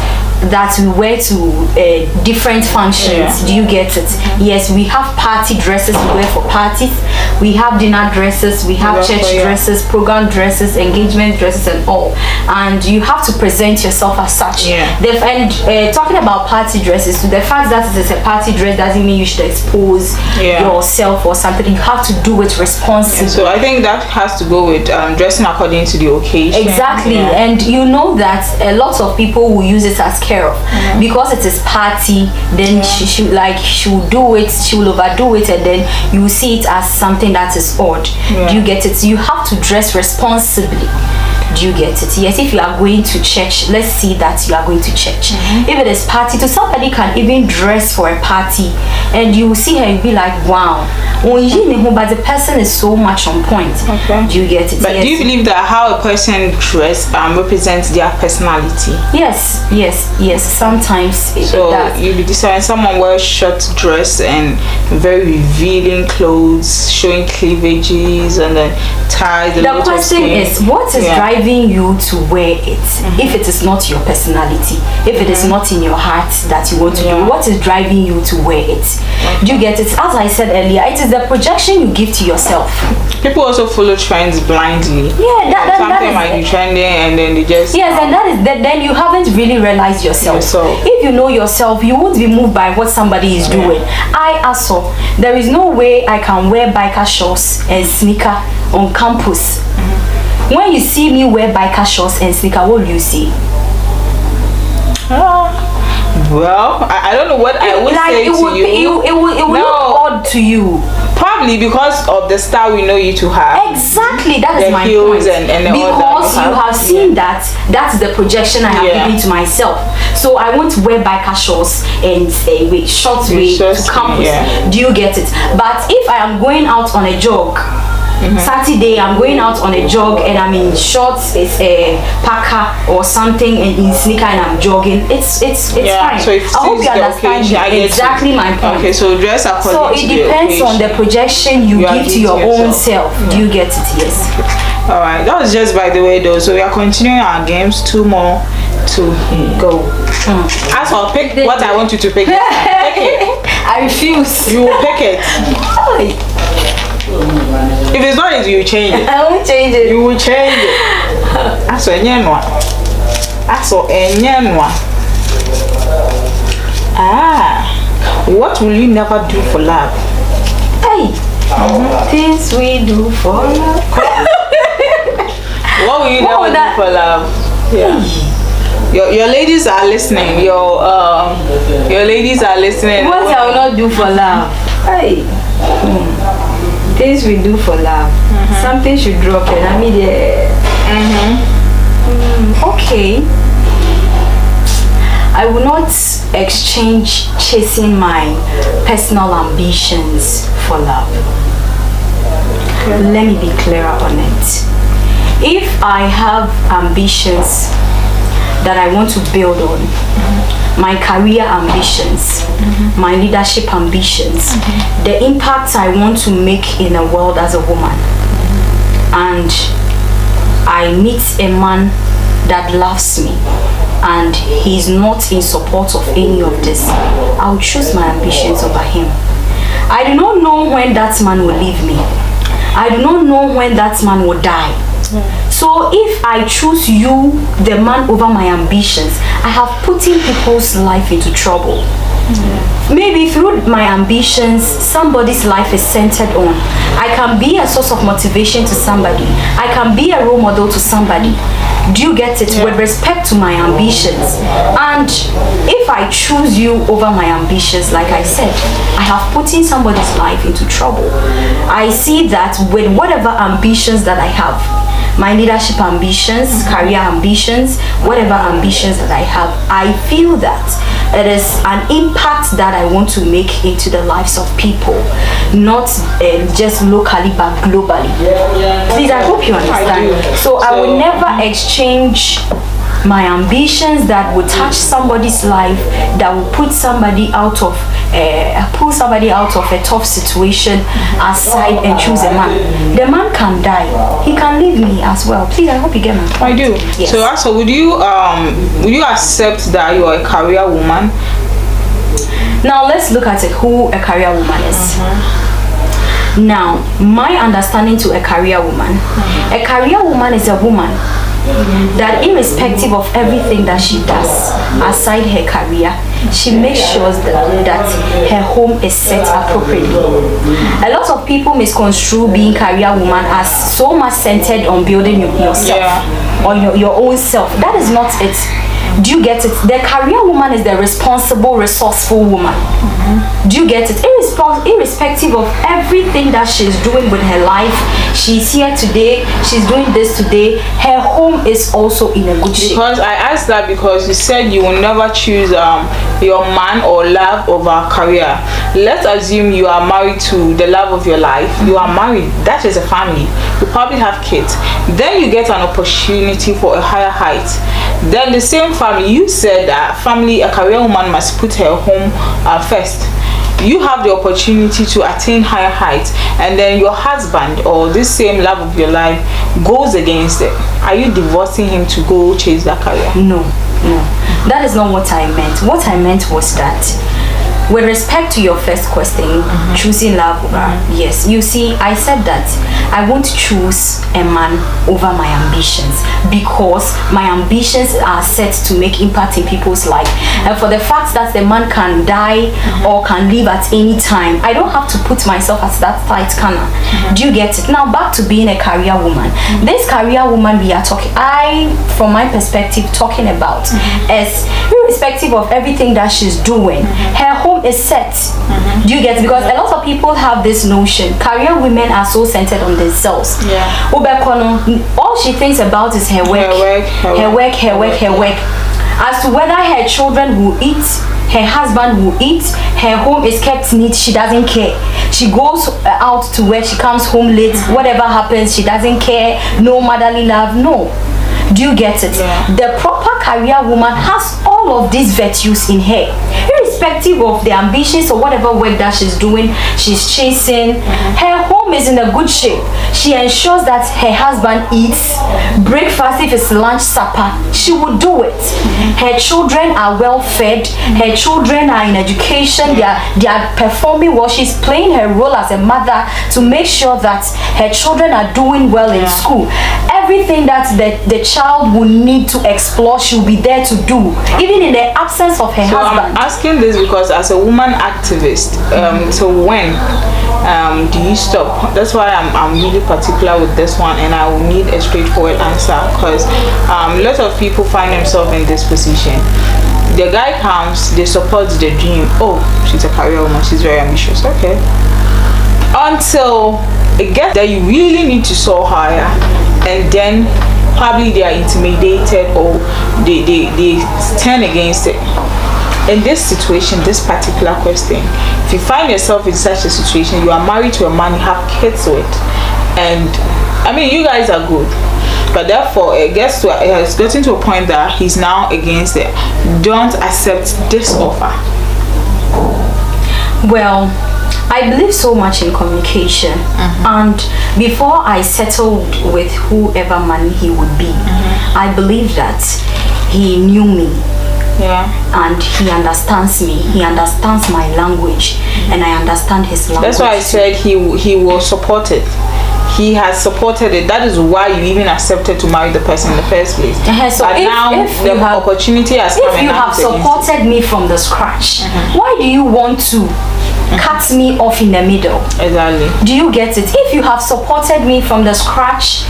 that we wear to different functions. Do you get it? Yes, we have party dresses we wear for parties. We have dinner dresses, we have church dresses, program dresses, engagement dresses, and all. And you have to present yourself as such. And talking about party dresses, the fact that it's a party dress doesn't mean you should expose yourself or something. You have to do it responsibly. So I think that has to go with dressing according to the occasion. Exactly. And you know that a lot of people will use it as care of, because it is party, then she will do it, she will overdo it, and then you will see it as something that is odd. Do you get it? You have to dress responsibly. Do you get it? Yes, if you are going to church, let's see that you are going to church. If it is party, to somebody can even dress for a party, and you will see her and be like, wow, but the person is so much on point. Do you get it? But do you believe that how a person dress represents their personality? Yes. Sometimes it does. You be deciding someone wears short dress and very revealing clothes, showing cleavages, and then ties. The question is, what is driving you to wear it? If it is not your personality, if it is not in your heart that you want to do, what is driving you to wear it? Do you get it? As I said earlier, it is the projection you give to yourself. People also follow trends blindly. Something might be trending, and then they just and that is then you haven't really realized yourself. If you know yourself, you won't be moved by what somebody is doing. I also, there is no way I can wear biker shorts and sneaker on campus. When you see me wear biker shorts and sneaker, what will you see? Well, I don't know what I would say to you. It will look odd to you. Probably because of the style we know you to have. Exactly, that is my point. And because you have seen that's the projection I have given to myself. So I won't wear biker shorts and short way to campus. Do you get it? But if I am going out on a jog, Saturday I'm going out on a jog and I'm in shorts, it's a parka or something, and in sneaker and I'm jogging, it's fine. So I hope you understand exactly my point. Okay, so dress according to it depends on the projection you give to your own self. Do you get it? Yes. Alright, that was just by the way though. So we are continuing our games, 2 more to go. As for pick what I want you to pick. Pick it. I refuse. You will pick it. If it's not it, you change it. I won't change it. You will change it. What will you never do for love? Hey, things we do for love. What will you never do for love? Yeah. Your ladies are listening. Your ladies are listening. What I will not do for love? Hey. Things we do for love. Something should drop in. I mean, okay. I will not exchange chasing my personal ambitions for love. Let me be clearer on it. If I have ambitions that I want to build on, my career ambitions, my leadership ambitions, the impact I want to make in the world as a woman, and I meet a man that loves me and he's not in support of any of this, I'll choose my ambitions over him. I do not know when that man will leave me. I do not know when that man will die. So if I choose you, the man, over my ambitions, I have put in people's life into trouble. Maybe through my ambitions, somebody's life is centered on. I can be a source of motivation to somebody. I can be a role model to somebody. Do you get it? With respect to my ambitions. And if I choose you over my ambitions, like I said, I have put in somebody's life into trouble. I see that with whatever ambitions that I have, my leadership ambitions, career ambitions, whatever ambitions that I have, I feel that it is an impact that I want to make into the lives of people, not just locally but globally. Please, I hope you understand. So I will never exchange my ambitions that will touch somebody's life, that will put somebody out of pull somebody out of a tough situation aside and choose a man. The man can die. He can leave me as well. Please, I hope you get my point. I do. Yes. So also, would you accept that you are a career woman? Now let's look at it, who a career woman is. Now, my understanding to a career woman is a woman that irrespective of everything that she does aside her career, she makes sure that her home is set appropriately. A lot of people misconstrue being career woman as so much centered on building yourself or your own self. That is not it. Do you get it? The career woman is the responsible, resourceful woman. Do you get it? Irrespective of everything that she's doing with her life, she's here today, she's doing this today, her home is also in a good shape. Because I asked that because you said you will never choose your man or love over career. Let's assume you are married to the love of your life. You are married. That is a family. You probably have kids. Then you get an opportunity for a higher height. Then the same family, you said that family, a career woman must put her home first. You have the opportunity to attain higher heights, and then your husband or this same love of your life goes against it. Are you divorcing him to go chase that career? No. That is not what I meant. What I meant was that with respect to your first question, choosing love over, yes, you see, I said that I won't choose a man over my ambitions because my ambitions are set to make impact in people's life. And for the fact that the man can die or can leave at any time, I don't have to put myself as that tight corner. Do you get it? Now back to being a career woman. This career woman we are talking, from my perspective, talking about is irrespective of everything that she's doing, her home is set. Do you get it? Because a lot of people have this notion career women are so centered on themselves. All she thinks about is her work. As to whether her children will eat, her husband will eat, her home is kept neat, she doesn't care. She goes out to work, she comes home late, whatever happens, she doesn't care. No motherly love, no. Do you get it? The proper career woman has all of these virtues in her, irrespective of the ambitions or whatever work that she's doing, she's chasing. Her home is in a good shape. She ensures that her husband eats breakfast, if it's lunch, supper, she will do it. Her children are well fed, her children are in education, they are performing well. She's playing her role as a mother to make sure that her children are doing well in school. everything that the child will need to explore, she'll be there to do, even in the absence of her husband. I'm asking this because as a woman activist, so when do you stop? That's why I'm really particular with this one, and I will need a straightforward answer, because a lot of people find themselves in this position. The guy comes, they support the dream. Oh, she's a career woman, she's very ambitious. Okay. Until it gets that you really need to soar higher, and then probably they are intimidated or they turn against it. In this situation, this particular question, if you find yourself in such a situation, you are married to a man, you have kids with, and I mean, you guys are good, but therefore it has gotten to a point that he's now against it. Don't accept this offer. Well, I believe so much in communication, and before I settled with whoever man he would be, I believe that he knew me. Yeah. And he understands me. He understands my language, and I understand his language. That's why I said he will support it. He has supported it. That is why you even accepted to marry the person in the first place. So but now the opportunity has come. If you have supported me from the scratch, why do you want to cut me off in the middle? Exactly. Do you get it? If you have supported me from the scratch,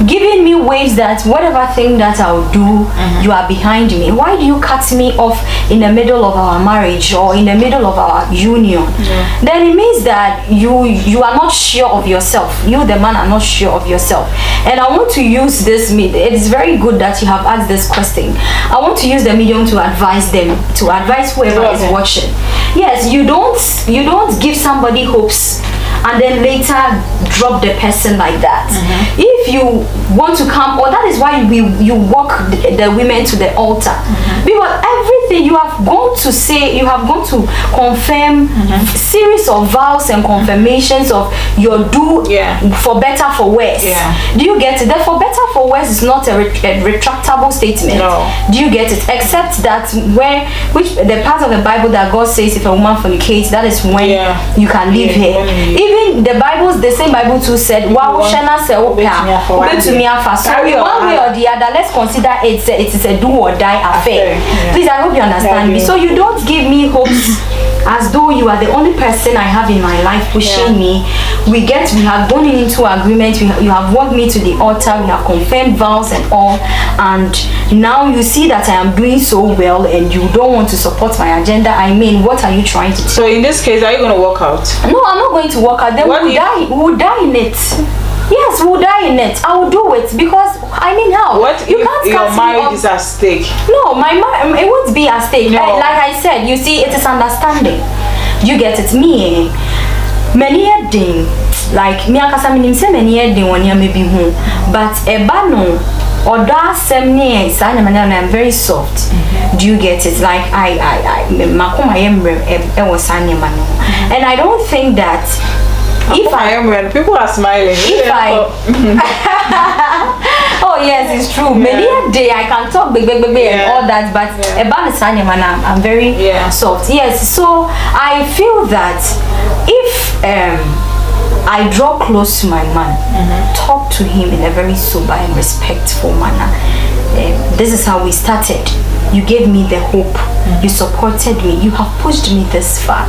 giving me ways that whatever thing that I'll do, you are behind me, why do you cut me off in the middle of our marriage or in the middle of our union? Then it means that you are not sure of yourself. You, the man, are not sure of yourself. And I want to use this it is very good that you have asked this question. I want to use the medium to advise them, to advise whoever is watching. Yes, you don't give somebody hopes and then later drop the person like that. If you want to come, or that is why you walk the women to the altar, because everything you have gone to say, you have gone to confirm series of vows and confirmations of your for better, for worse. Do you get it? That for better, for worse is not a retractable statement. No. Do you get it? Except that which the part of the Bible that God says if a woman fornicates, that is when you can leave her. Even the same Bible too said, "Wow, Shana se opa, to me afa." So in one way or the other, let's consider it is a do or die affair. Please, I hope you understand me. So you don't give me hopes as though you are the only person I have in my life pushing me. We have gone into agreement. You have walked me to the altar. We have confirmed vows and all, and now you see that I am doing so well, and you don't want to support my agenda. I mean, what are you trying to do? So in this case, are you going to walk out? No, I'm not going to walk out. Then we'll die in it. Yes, we'll die in it. I will do it because I mean, how? What you can't your marriage is at stake? No, it won't be at stake. No. Like I said, you see, it is understanding. You get it? Me, many a thing. Like me, akasa minim se many a thing when you may be home, but a bano or that same near I'm very soft. Do you get it? Like I was and I don't think that. If I am when people are smiling, oh yes, it's true. Many a day I can talk big and all that, but about the I'm very soft. Yes, so I feel that if I draw close to my man, talk to him in a very sober and respectful manner. This is how we started. You gave me the hope. You supported me. You have pushed me this far.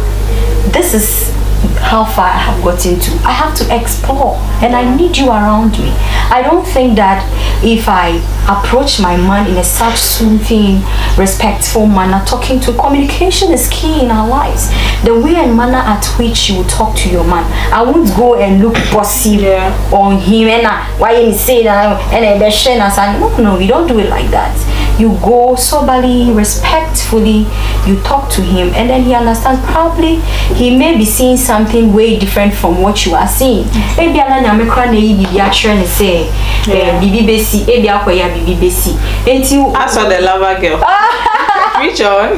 This is how far I have gotten to. I have to explore, and I need you around me. I don't think that if I approach my man in a such soothing, respectful manner, communication is key in our lives. The way and manner at which you talk to your man. I won't go and look bossy on him and why you say that and no, we don't do it like that. You go soberly, respectfully, you talk to him, and then he understands. Probably he may be seeing something way different from what you are seeing. Maybe I say bibi besi. I saw the lover girl. Reach on.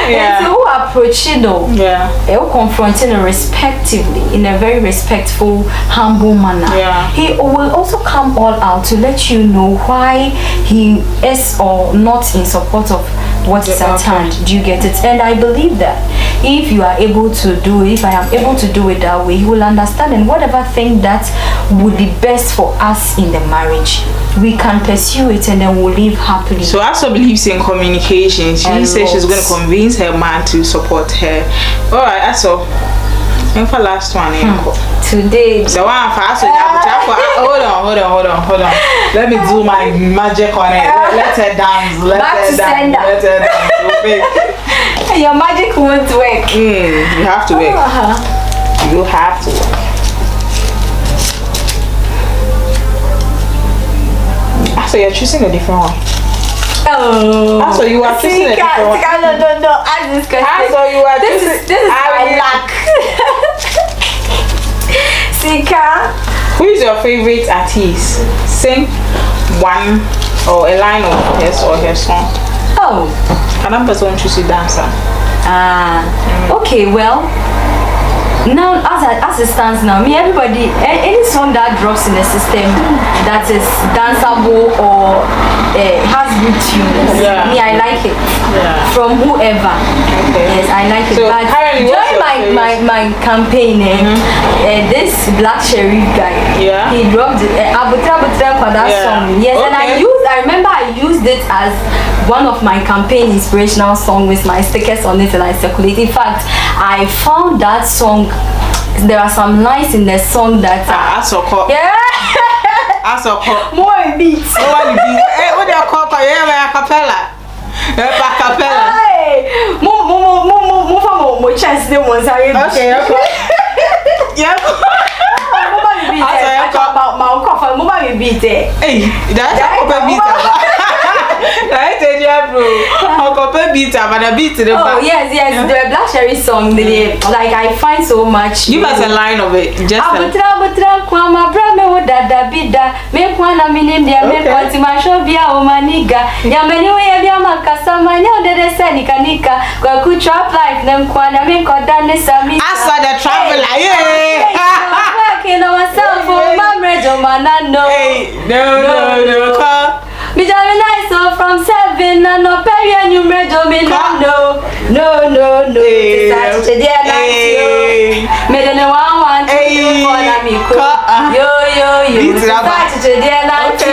And so who approaching confronting him respectively in a very respectful, humble manner. He will also come all out to let you know why he is or not in support of what is at hand. Do you get it? And I believe that if you are able to do it, if I am able to do it that way, he will understand, and whatever thing that would be best for us in the marriage, we can pursue it, and then we'll live happily. So Aso believes in communication. She says she's going to convince her man to support her. All right, Aso. And for last one, today. So one for Aso. Hold on. Let me do my magic on it. Let her dance. Let her dance. Your magic won't work. You have to work. You have to work. So you're choosing a different one. Oh. So you are choosing a different one. No. Ask this question. So you are this is my luck. Sika. Who is your favorite artist? Sing one or a line of his or her song. Oh. Another person choose a dancer. Okay, well, now as it stands now, me, everybody, any song that drops in the system that is danceable or has good tunes, me, I like it. From whoever. Yes, I like it. So but during my campaign, this Black Sheriff guy, he dropped Abutra for that song. Yes, and I remember I used it as one of my campaign inspirational songs with my stickers on it, and I circulated. In fact, I found that song. There are some lines in the song that more beats. What do you call a cappella? Hey, more chance than once. Okay. Yeah. About my coffee, mobile beat it. Hey, that's a beat. Right, bro. Oh yes, the Black Sherry song. Like I find so much. Give us a line of it. Just Abutra kwa mabrame wo dada bida me kwa na minim dia me kwa ti masho bia o maniga ya meni we bia makasa manya de nika kwa ku trap life nem kwa na me koda ne sami. Asa the traveler. No myself for my manano. No. Bijami nice so from 7 and no period you redo me no. It's dear nice. Me the one for na me ko. Yo. It's dear nice.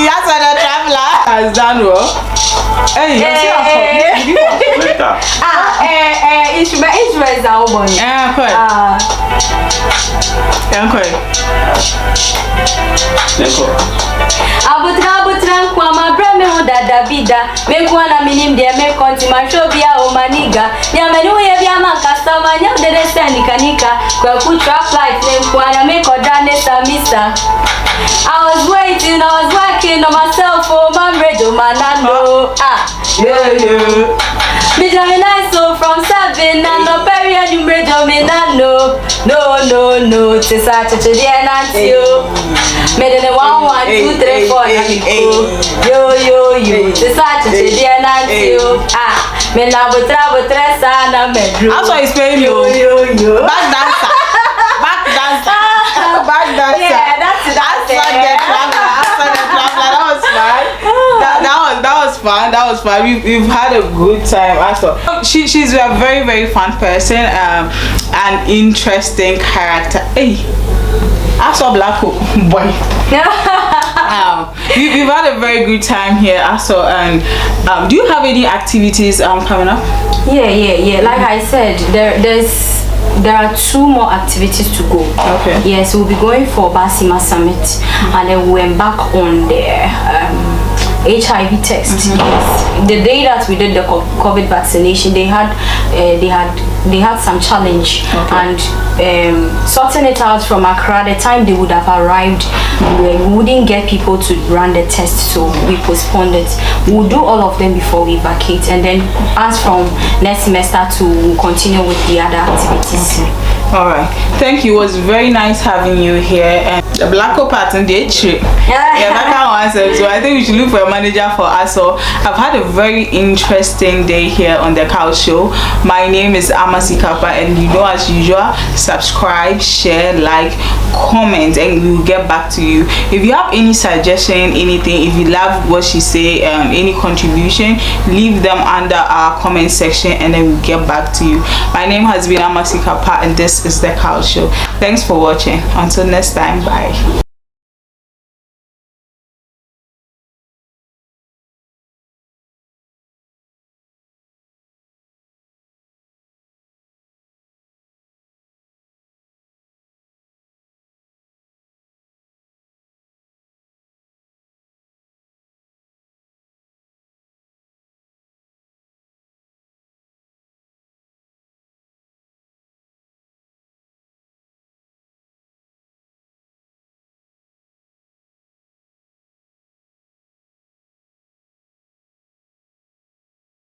That's what the traveler has done well. Instrument is our boy. Abutra kwa mabrame wo dada bida me kwa na minim de me konti mashobia o maniga ya menu ye bia makasa manya de nika kwa ku trap life ne kwa na me koda ne samisa. I was waiting, I was working on myself for my radio manano. Yo. Bijami nice so from 7 and no period you radio me no. Tisa dear nancy yo. Me de 1 2 3 4 yo. Tisa dear nancy yo. Me na butra sana medru. That's why he's paying you. Yo. Back dancer. Yeah, that's the That was fun. We've had a good time. Also, she's a very, very fun person. An interesting character. Hey, I saw Black Hope boy. We've had a very good time here. Also, do you have any activities coming up? Yeah. Like I said, there are 2 more activities to go. Okay. Yes, we'll be going for Basima Summit, and then we'll embark on the HIV test. Yes. The day that we did the COVID vaccination, they had some challenge, and sorting it out from Accra. The time they would have arrived, we wouldn't get people to run the test, so we postponed it. We'll do all of them before we vacate, and then as from next semester we'll continue with the other activities. All right, thank you. It was very nice having you here. And the black pattern did trip. Yeah, that kind of answer. So I think we should look for a manager for us. So I've had a very interesting day here on the Couch Show. My name is Amasi Kappa, and you know, as usual, subscribe, share, like, comment, and we will get back to you. If you have any suggestion, anything, if you love what she say, any contribution, leave them under our comment section, and then we'll get back to you. My name has been Amasi Kappa, and this is the Couch Show. Thanks for watching. Until next time, bye.